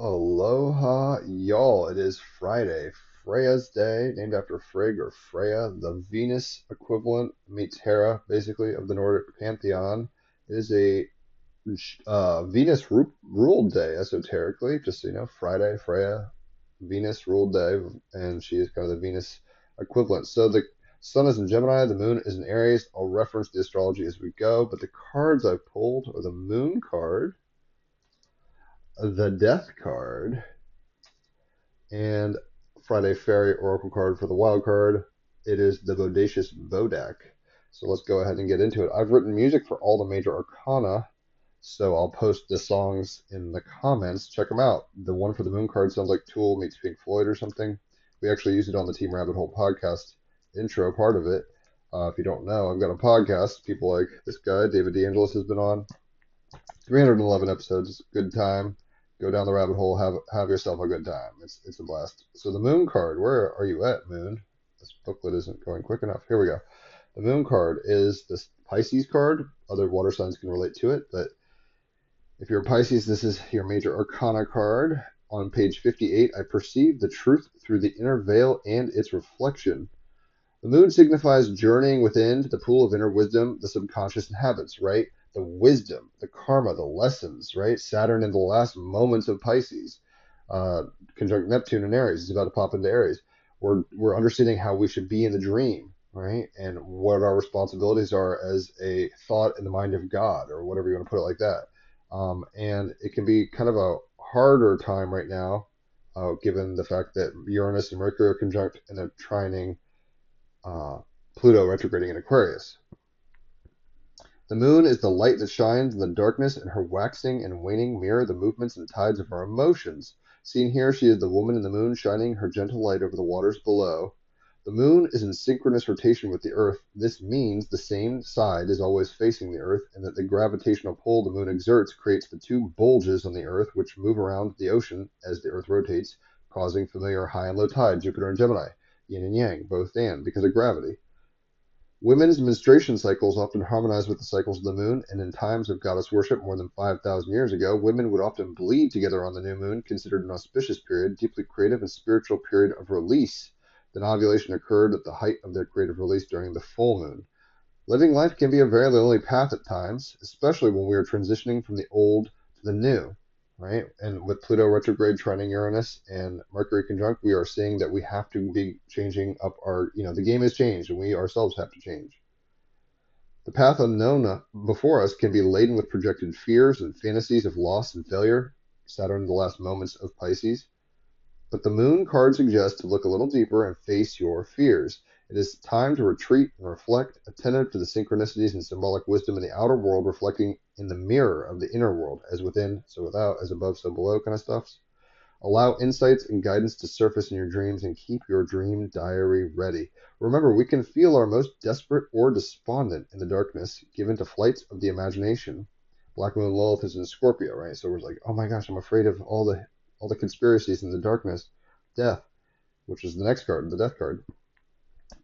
Aloha, y'all. It is Friday, Freya's Day, named after Frigg or Freya, the Venus equivalent meets Hera, basically, of the Nordic pantheon. It is a Venus ruled day, esoterically, just so you know. Friday, Freya, Venus ruled day, and she is kind of the Venus equivalent. So the sun is in Gemini, the moon is in Aries. I'll reference the astrology as we go, but the cards I pulled are the moon card, the death card, and Friday Fairy Oracle card for the wild card. It is the Bodacious Bodak. So let's go ahead and get into it. I've written music for all the major arcana, so I'll post the songs in the comments. Check them out. The one for the moon card sounds like Tool meets Pink Floyd or something. We actually used it on the Team Rabbit Hole podcast intro part of it. If you don't know, I've got a podcast. People like this guy, David DeAngelis, has been on. 311 episodes. It's a good time. Go down the rabbit hole. Have yourself a good time. It's a blast. So the moon card. Where are you at, Moon? This booklet isn't going quick enough. Here we go. The moon card is this Pisces card. Other water signs can relate to it, but if you're a Pisces, this is your major arcana card. On page 58, I perceive the truth through the inner veil and its reflection. The moon signifies journeying within to the pool of inner wisdom the subconscious inhabits, right? The wisdom, the karma, the lessons, right? Saturn in the last moments of Pisces, conjunct Neptune and Aries. It's about to pop into Aries. We're understanding how we should be in the dream, right? And what our responsibilities are as a thought in the mind of God, or whatever you want to put it like that. And it can be kind of a harder time right now, given the fact that Uranus and Mercury are conjunct and they're trining Pluto retrograding in Aquarius. The moon is the light that shines in the darkness, and her waxing and waning mirror the movements and tides of our emotions. Seen here, she is the woman in the moon, shining her gentle light over the waters below. The moon is in synchronous rotation with the Earth. This means the same side is always facing the Earth, and that the gravitational pull the moon exerts creates the two bulges on the Earth, which move around the ocean as the Earth rotates, causing familiar high and low tide, Jupiter and Gemini. Yin and yang, both and, because of gravity. Women's menstruation cycles often harmonize with the cycles of the moon, and in times of goddess worship more than 5,000 years ago, women would often bleed together on the new moon, considered an auspicious period, deeply creative and spiritual period of release. Then ovulation occurred at the height of their creative release during the full moon. Living life can be a very lonely path at times, especially when we are transitioning from the old to the new, right? And with Pluto retrograde trining Uranus and Mercury conjunct, we are seeing that we have to be changing up the game has changed and we ourselves have to change. The path unknown before us can be laden with projected fears and fantasies of loss and failure, Saturn in the last moments of Pisces. But the moon card suggests to look a little deeper and face your fears. It is time to retreat and reflect, attentive to the synchronicities and symbolic wisdom in the outer world, reflecting in the mirror of the inner world, as within, so without, as above, so below kind of stuff. Allow insights and guidance to surface in your dreams and keep your dream diary ready. Remember, we can feel our most desperate or despondent in the darkness, given to flights of the imagination. Black Moon Lilith is in Scorpio, right? So we're like, oh my gosh, I'm afraid of all the conspiracies in the darkness. Death, which is the next card, the death card.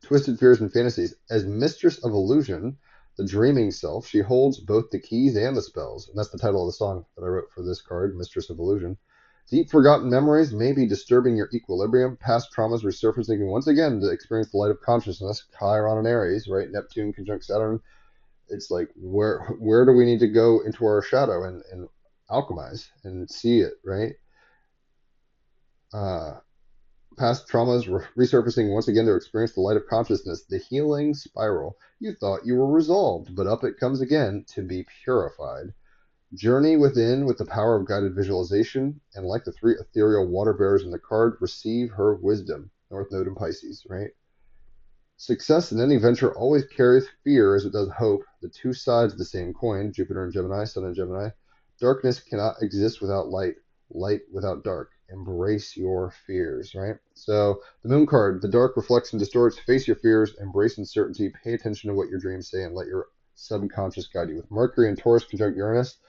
Twisted fears and fantasies. As mistress of illusion, the dreaming self, she holds both the keys and the spells. And that's the title of the song that I wrote for this card, Mistress of Illusion. Deep forgotten memories may be disturbing your equilibrium. Past traumas resurfacing once again to experience the light of consciousness. Chiron and Aries, right? Neptune conjunct Saturn. It's like, where do we need to go into our shadow and alchemize and see it, right? Past traumas resurfacing once again to experience the light of consciousness, the healing spiral. You thought you were resolved, but up it comes again to be purified. Journey within with the power of guided visualization, and like the three ethereal water bearers in the card, receive her wisdom. North Node in Pisces, right? Success in any venture always carries fear as it does hope, the two sides of the same coin, Jupiter and Gemini, Sun and Gemini. Darkness cannot exist without light, light without dark. Embrace your fears, right? So the moon card, the dark reflects and distorts. Face your fears, embrace uncertainty, pay attention to what your dreams say, and let your subconscious guide you. With Mercury and Taurus conjunct Uranus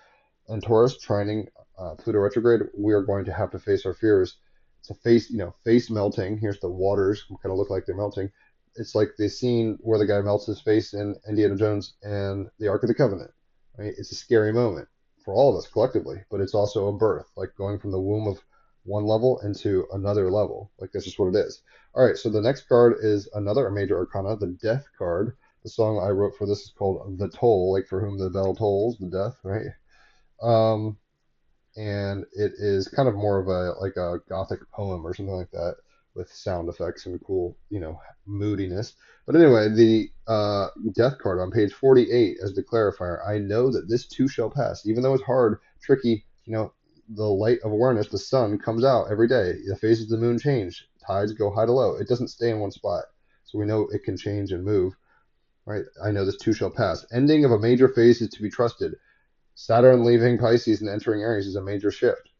and Taurus trining Pluto retrograde, we are going to have to face our fears. It's a face melting. Here's the waters kind of look like they're melting. It's like the scene where the guy melts his face in Indiana Jones and the Ark of the Covenant, right? It's a scary moment for all of us collectively, but it's also a birth, like going from the womb one level into another level. Like that's just what it is. All right, so the next card is another major arcana, the Death card. The song I wrote for this is called "The Toll," like for whom the bell tolls, the death, right? Um, and it is kind of more of a gothic poem or something like that with sound effects and cool, moodiness. But anyway, the death card on page 48 as the clarifier. I know that this too shall pass, even though it's hard, tricky. The light of awareness, the sun comes out every day. The phases of the moon change. Tides go high to low. It doesn't stay in one spot, so we know it can change and move. Right? I know this too shall pass. Ending of a major phase is to be trusted. Saturn leaving Pisces and entering Aries is a major shift,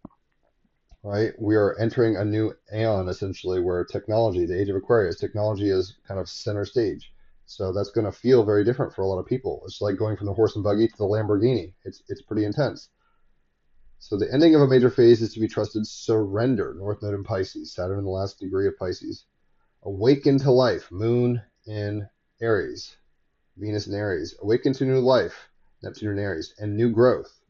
right? We are entering a new aeon, essentially, where technology, the age of Aquarius, technology is kind of center stage. So that's going to feel very different for a lot of people. It's like going from the horse and buggy to the Lamborghini. It's pretty intense. So the ending of a major phase is to be trusted. Surrender, North Node in Pisces, Saturn in the last degree of Pisces. Awaken to life, Moon in Aries, Venus in Aries. Awaken to new life, Neptune in Aries, and new growth.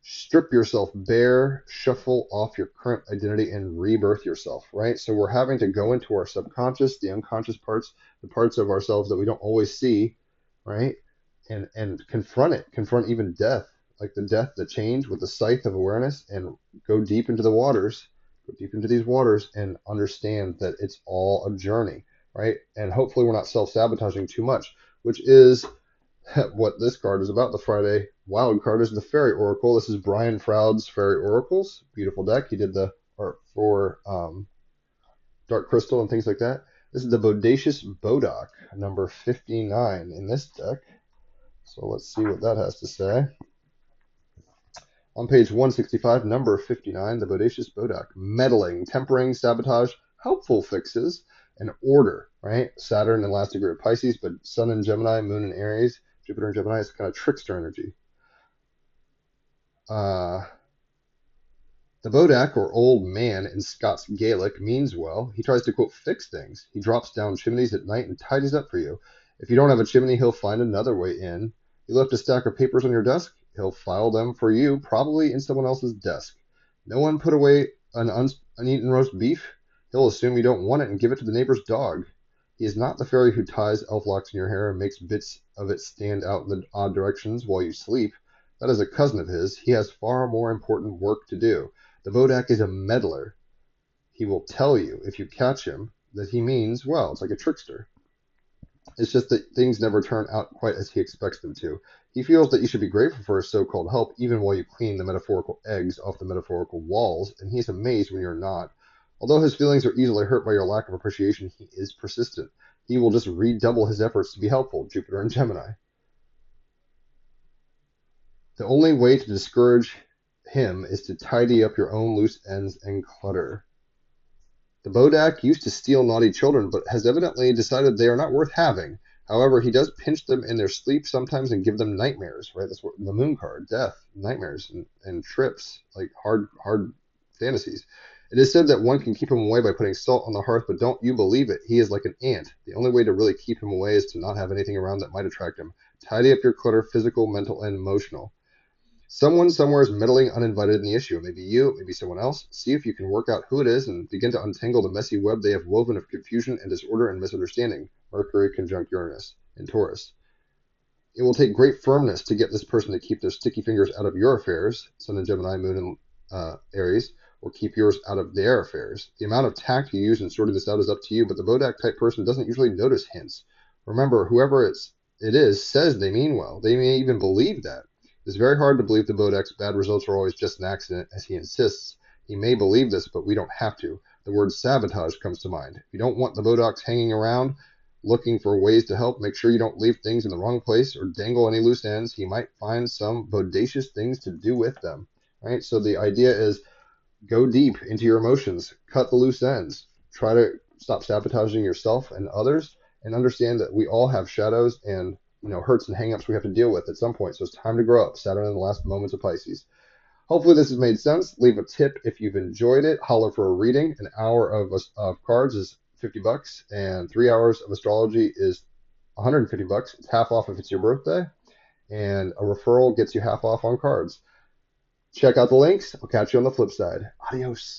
Strip yourself bare, shuffle off your current identity, and rebirth yourself, right? So we're having to go into our subconscious, the unconscious parts, the parts of ourselves that we don't always see, right? And confront it, confront even death, like the death, the change with the scythe of awareness, and go deep into the waters, go deep into these waters and understand that it's all a journey, right? And hopefully we're not self-sabotaging too much, which is what this card is about. The Friday wild card is the Fairy Oracle. This is Brian Froud's Fairy Oracles. Beautiful deck. He did the art for Dark Crystal and things like that. This is the Bodacious Bodoc, number 59 in this deck. So let's see what that has to say. On page 165, number 59, the Bodacious Bodoc. Meddling, tempering, sabotage, helpful fixes, and order, right? Saturn in last degree of Pisces, but Sun in Gemini, Moon in Aries, Jupiter in Gemini is kind of trickster energy. The Bodak, or old man in Scots Gaelic, means well. He tries to, quote, fix things. He drops down chimneys at night and tidies up for you. If you don't have a chimney, he'll find another way in. You left a stack of papers on your desk, he'll file them for you, probably in someone else's desk. No one put away an uneaten roast beef? He'll assume you don't want it and give it to the neighbor's dog. He is not the fairy who ties elf locks in your hair and makes bits of it stand out in the odd directions while you sleep. That is a cousin of his. He has far more important work to do. The Bodak is a meddler. He will tell you, if you catch him, that he means well. It's like a trickster. It's just that things never turn out quite as he expects them to. He feels that you should be grateful for his so-called help, even while you clean the metaphorical eggs off the metaphorical walls, and he is amazed when you're not. Although his feelings are easily hurt by your lack of appreciation, he is persistent. He will just redouble his efforts to be helpful, Jupiter and Gemini. The only way to discourage him is to tidy up your own loose ends and clutter. The Bodak used to steal naughty children, but has evidently decided they are not worth having. However, he does pinch them in their sleep sometimes and give them nightmares, right? That's what the moon card, death, nightmares, and trips, like hard fantasies. It is said that one can keep him away by putting salt on the hearth, but don't you believe it. He is like an ant. The only way to really keep him away is to not have anything around that might attract him. Tidy up your clutter, physical, mental, and emotional. Someone somewhere is meddling uninvited in the issue. Maybe you, maybe someone else. See if you can work out who it is and begin to untangle the messy web they have woven of confusion and disorder and misunderstanding. Mercury conjunct Uranus in Taurus. It will take great firmness to get this person to keep their sticky fingers out of your affairs, Sun in Gemini, Moon in Aries, or keep yours out of their affairs. The amount of tact you use in sorting this out is up to you, but the Bodak type person doesn't usually notice hints. Remember, whoever it is says they mean well. They may even believe that. It's very hard to believe the Bodak's bad results are always just an accident, as he insists. He may believe this, but we don't have to. The word sabotage comes to mind. If you don't want the Bodaks hanging around, looking for ways to help, make sure you don't leave things in the wrong place or dangle any loose ends. He might find some bodacious things to do with them. Right? So the idea is go deep into your emotions, cut the loose ends, try to stop sabotaging yourself and others, and understand that we all have shadows and hurts and hangups we have to deal with at some point. So it's time to grow up. Saturn in the last moments of Pisces. Hopefully this has made sense. Leave a tip if you've enjoyed it. Holler for a reading. An hour of cards is $50, and 3 hours of astrology is $150. It's half off if it's your birthday, and a referral gets you half off on cards. Check out the links. I'll catch you on the flip side. Adios.